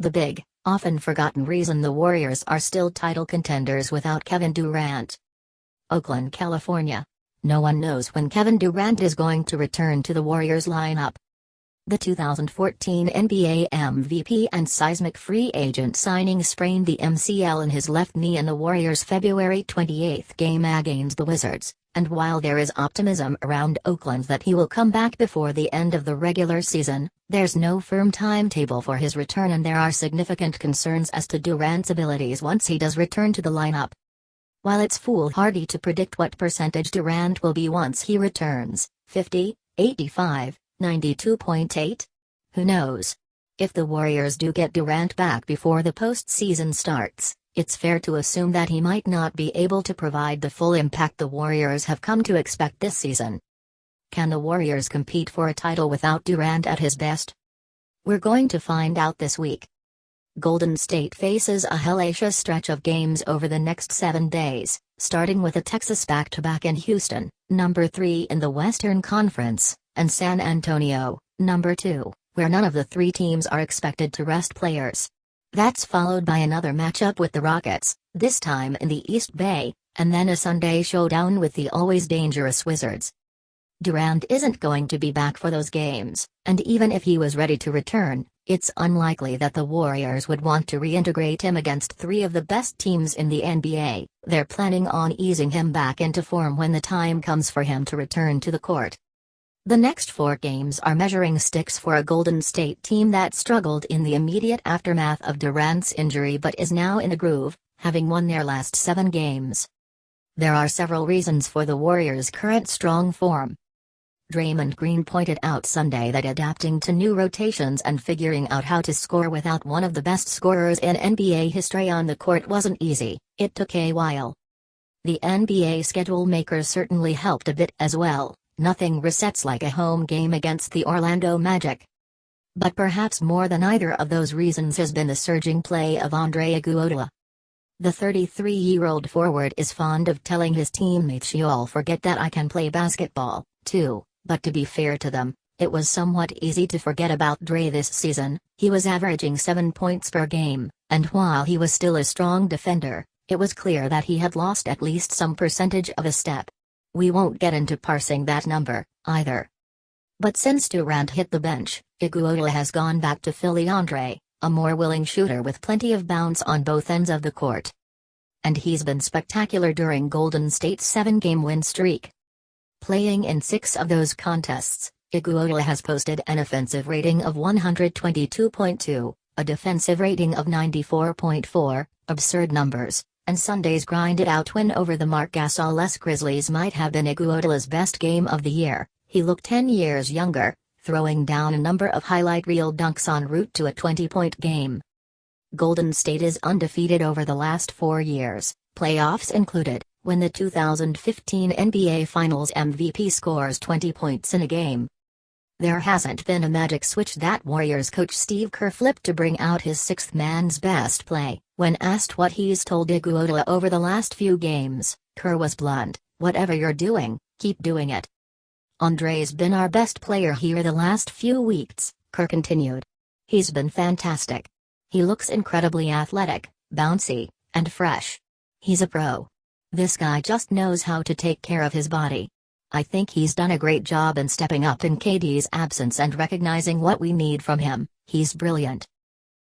The big, often forgotten reason the Warriors are still title contenders without Kevin Durant. Oakland, California. No one knows when Kevin Durant is going to return to the Warriors lineup. The 2014 NBA MVP and seismic free agent signing sprained the MCL in his left knee in the Warriors' February 28 game against the Wizards, and while there is optimism around Oakland that he will come back before the end of the regular season, there's no firm timetable for his return and there are significant concerns as to Durant's abilities once he does return to the lineup. While it's foolhardy to predict what percentage Durant will be once he returns, 50, 85, 92.8? Who knows? If the Warriors do get Durant back before the postseason starts, it's fair to assume that he might not be able to provide the full impact the Warriors have come to expect this season. Can the Warriors compete for a title without Durant at his best? We're going to find out this week. Golden State faces a hellacious stretch of games over the next 7 days, starting with a Texas back-to-back in Houston, number 3 in the Western Conference, and San Antonio, number 2, where none of the three teams are expected to rest players. That's followed by another matchup with the Rockets, this time in the East Bay, and then a Sunday showdown with the always dangerous Wizards. Durant isn't going to be back for those games, and even if he was ready to return, it's unlikely that the Warriors would want to reintegrate him against three of the best teams in the NBA. They're planning on easing him back into form when the time comes for him to return to the court. The next 4 games are measuring sticks for a Golden State team that struggled in the immediate aftermath of Durant's injury but is now in a groove, having won their last 7 games. There are several reasons for the Warriors' current strong form. Draymond Green pointed out Sunday that adapting to new rotations and figuring out how to score without one of the best scorers in NBA history on the court wasn't easy. It took a while. The NBA schedule makers certainly helped a bit as well. Nothing resets like a home game against the Orlando Magic. But perhaps more than either of those reasons has been the surging play of Andre Iguodala. The 33-year-old forward is fond of telling his teammates, "You all forget that I can play basketball, too." But to be fair to them, it was somewhat easy to forget about Dre this season. He was averaging 7 points per game, and while he was still a strong defender, it was clear that he had lost at least some percentage of a step. We won't get into parsing that number, either. But since Durant hit the bench, Iguodala has gone back to Philly Andre, a more willing shooter with plenty of bounce on both ends of the court. And he's been spectacular during Golden State's 7-game win streak. Playing in 6 of those contests, Iguodala has posted an offensive rating of 122.2, a defensive rating of 94.4, absurd numbers, and Sunday's grinded-out win over the Marc Gasol-less Grizzlies might have been Iguodala's best game of the year. He looked 10 years younger, throwing down a number of highlight reel dunks en route to a 20-point game. Golden State is undefeated over the last 4 years, playoffs included, when the 2015 NBA Finals MVP scores 20 points in a game. There hasn't been a magic switch that Warriors coach Steve Kerr flipped to bring out his sixth man's best play. When asked what he's told Iguodala over the last few games, Kerr was blunt: "Whatever you're doing, keep doing it." "Andre's been our best player here the last few weeks," Kerr continued. "He's been fantastic. He looks incredibly athletic, bouncy, and fresh. He's a pro. This guy just knows how to take care of his body. I think he's done a great job in stepping up in KD's absence and recognizing what we need from him. He's brilliant."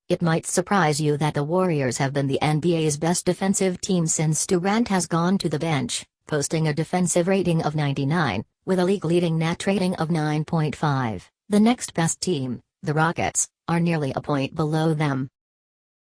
It might surprise you that the Warriors have been the NBA's best defensive team since Durant has gone to the bench, posting a defensive rating of 99, with a league-leading net rating of 9.5. The next best team, the Rockets, are nearly a point below them.